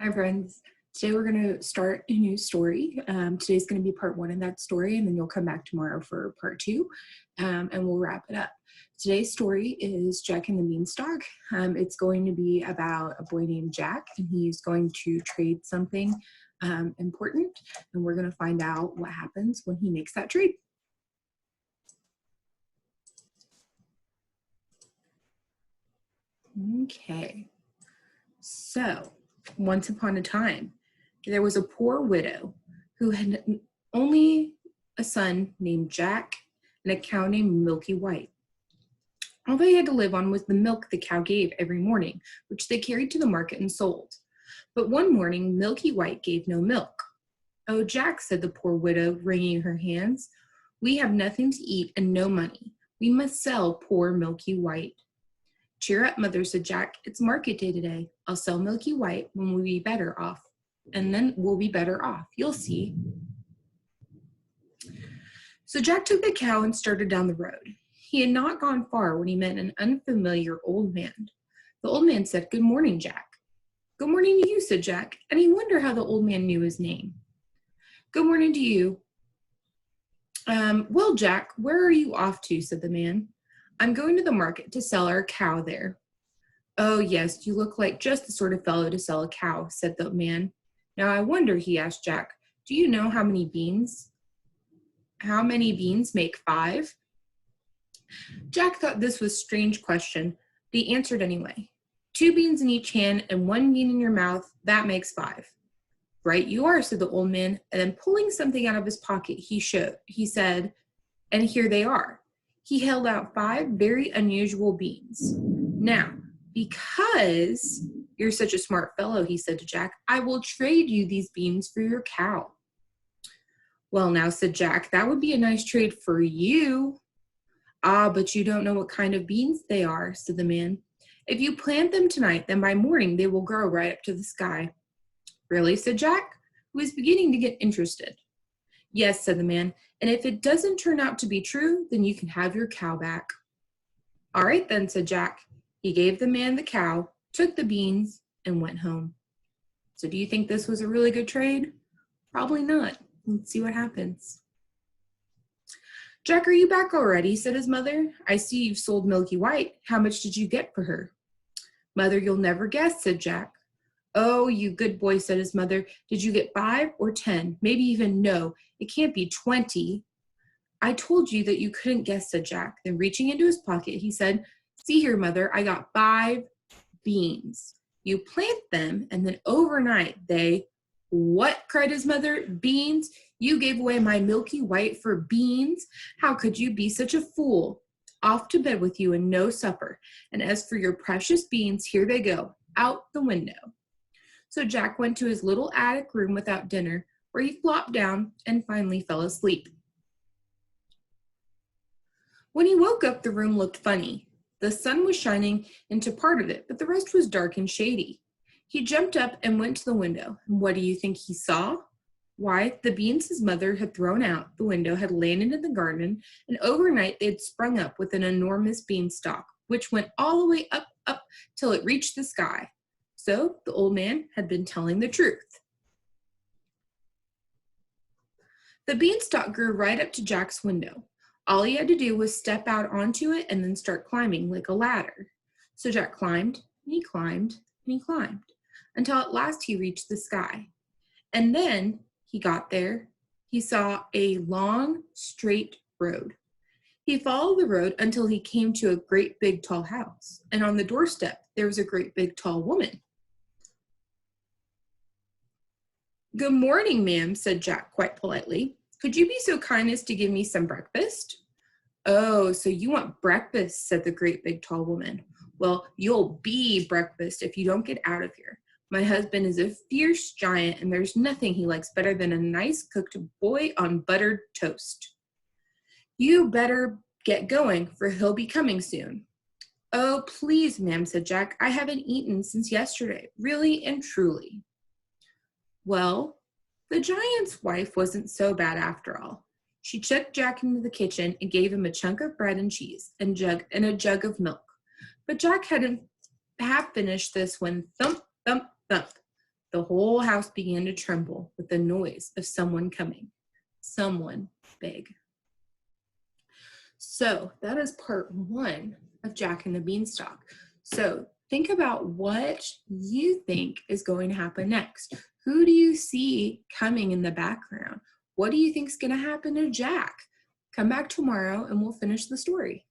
Hi friends, today we're going to start a new story. Today's going to be part 1 of that story, and then you'll come back tomorrow for part 2, and we'll wrap it up. Today's story is Jack and the Beanstalk. It's going to be about a boy named Jack, and he's going to trade something important, and we're going to find out what happens when he makes that trade. Okay, so once upon a time, there was a poor widow who had only a son named Jack and a cow named Milky White. All they had to live on was the milk the cow gave every morning, which they carried to the market and sold. But one morning, Milky White gave no milk. "Oh, Jack," said the poor widow, wringing her hands, "we have nothing to eat and no money. We must sell poor Milky White." "Cheer up, mother," said Jack. "It's market day today. I'll sell Milky White when we'll be better off. And then we'll be better off. You'll see." So Jack took the cow and started down the road. He had not gone far when he met an unfamiliar old man. The old man said, "Good morning, Jack." "Good morning to you," said Jack, and he wondered how the old man knew his name. "Good morning to you." Well, Jack, where are you off to?" said the man. "I'm going to the market to sell our cow there." "Oh, yes, you look like just the sort of fellow to sell a cow," said the man. "Now, I wonder," he asked Jack, "do you know how many beans make 5? Jack thought this was a strange question, but he answered anyway. 2 beans in each hand and 1 bean in your mouth, that makes 5. "Right you are," said the old man, and then pulling something out of his pocket, he said, "And here they are." He held out 5 very unusual beans. "Now, because you're such a smart fellow," he said to Jack, "I will trade you these beans for your cow." "Well, now," said Jack, "that would be a nice trade for you." "Ah, but you don't know what kind of beans they are," said the man. "If you plant them tonight, then by morning they will grow right up to the sky." "Really?" said Jack, who was beginning to get interested. "Yes," said the man, "and if it doesn't turn out to be true, then you can have your cow back." "All right then," said Jack. He gave the man the cow, took the beans, and went home. So do you think this was a really good trade? Probably not. Let's see what happens. "Jack, are you back already?" said his mother. "I see you've sold Milky White. How much did you get for her?" "Mother, you'll never guess," said Jack. "Oh, you good boy," said his mother. "Did you get 5 or 10? Maybe even no. It can't be 20. "I told you that you couldn't guess," said Jack. Then reaching into his pocket, he said, "See here, mother, I got 5 beans. You plant them, and then overnight they—" "What?" cried his mother. "Beans? You gave away my Milky White for beans? How could you be such a fool? Off to bed with you and no supper. And as for your precious beans, here they go, out the window." So Jack went to his little attic room without dinner, where he flopped down and finally fell asleep. When he woke up, the room looked funny. The sun was shining into part of it, but the rest was dark and shady. He jumped up and went to the window, and what do you think he saw? Why, the beans his mother had thrown out the window had landed in the garden, and overnight they had sprung up with an enormous beanstalk, which went all the way up, up, till it reached the sky. So the old man had been telling the truth. The beanstalk grew right up to Jack's window. All he had to do was step out onto it and then start climbing like a ladder. So Jack climbed, and he climbed, and he climbed, until at last he reached the sky. And then he got there. He saw a long, straight road. He followed the road until he came to a great big tall house, and on the doorstep there was a great big tall woman. "Good morning, ma'am," said Jack quite politely. "Could you be so kind as to give me some breakfast?" "Oh, so you want breakfast," said the great big tall woman. "Well, you'll be breakfast if you don't get out of here. My husband is a fierce giant, and there's nothing he likes better than a nice cooked boy on buttered toast. You better get going, for he'll be coming soon." "Oh, please, ma'am," said Jack. "I haven't eaten since yesterday, really and truly." Well, the giant's wife wasn't so bad after all. She took Jack into the kitchen and gave him a chunk of bread and cheese and a jug of milk. But Jack hadn't half finished this when thump, thump, thump. The whole house began to tremble with the noise of someone coming. Someone big. So that is part 1 of Jack and the Beanstalk. So think about what you think is going to happen next. Who do you see coming in the background? What do you think is going to happen to Jack? Come back tomorrow and we'll finish the story.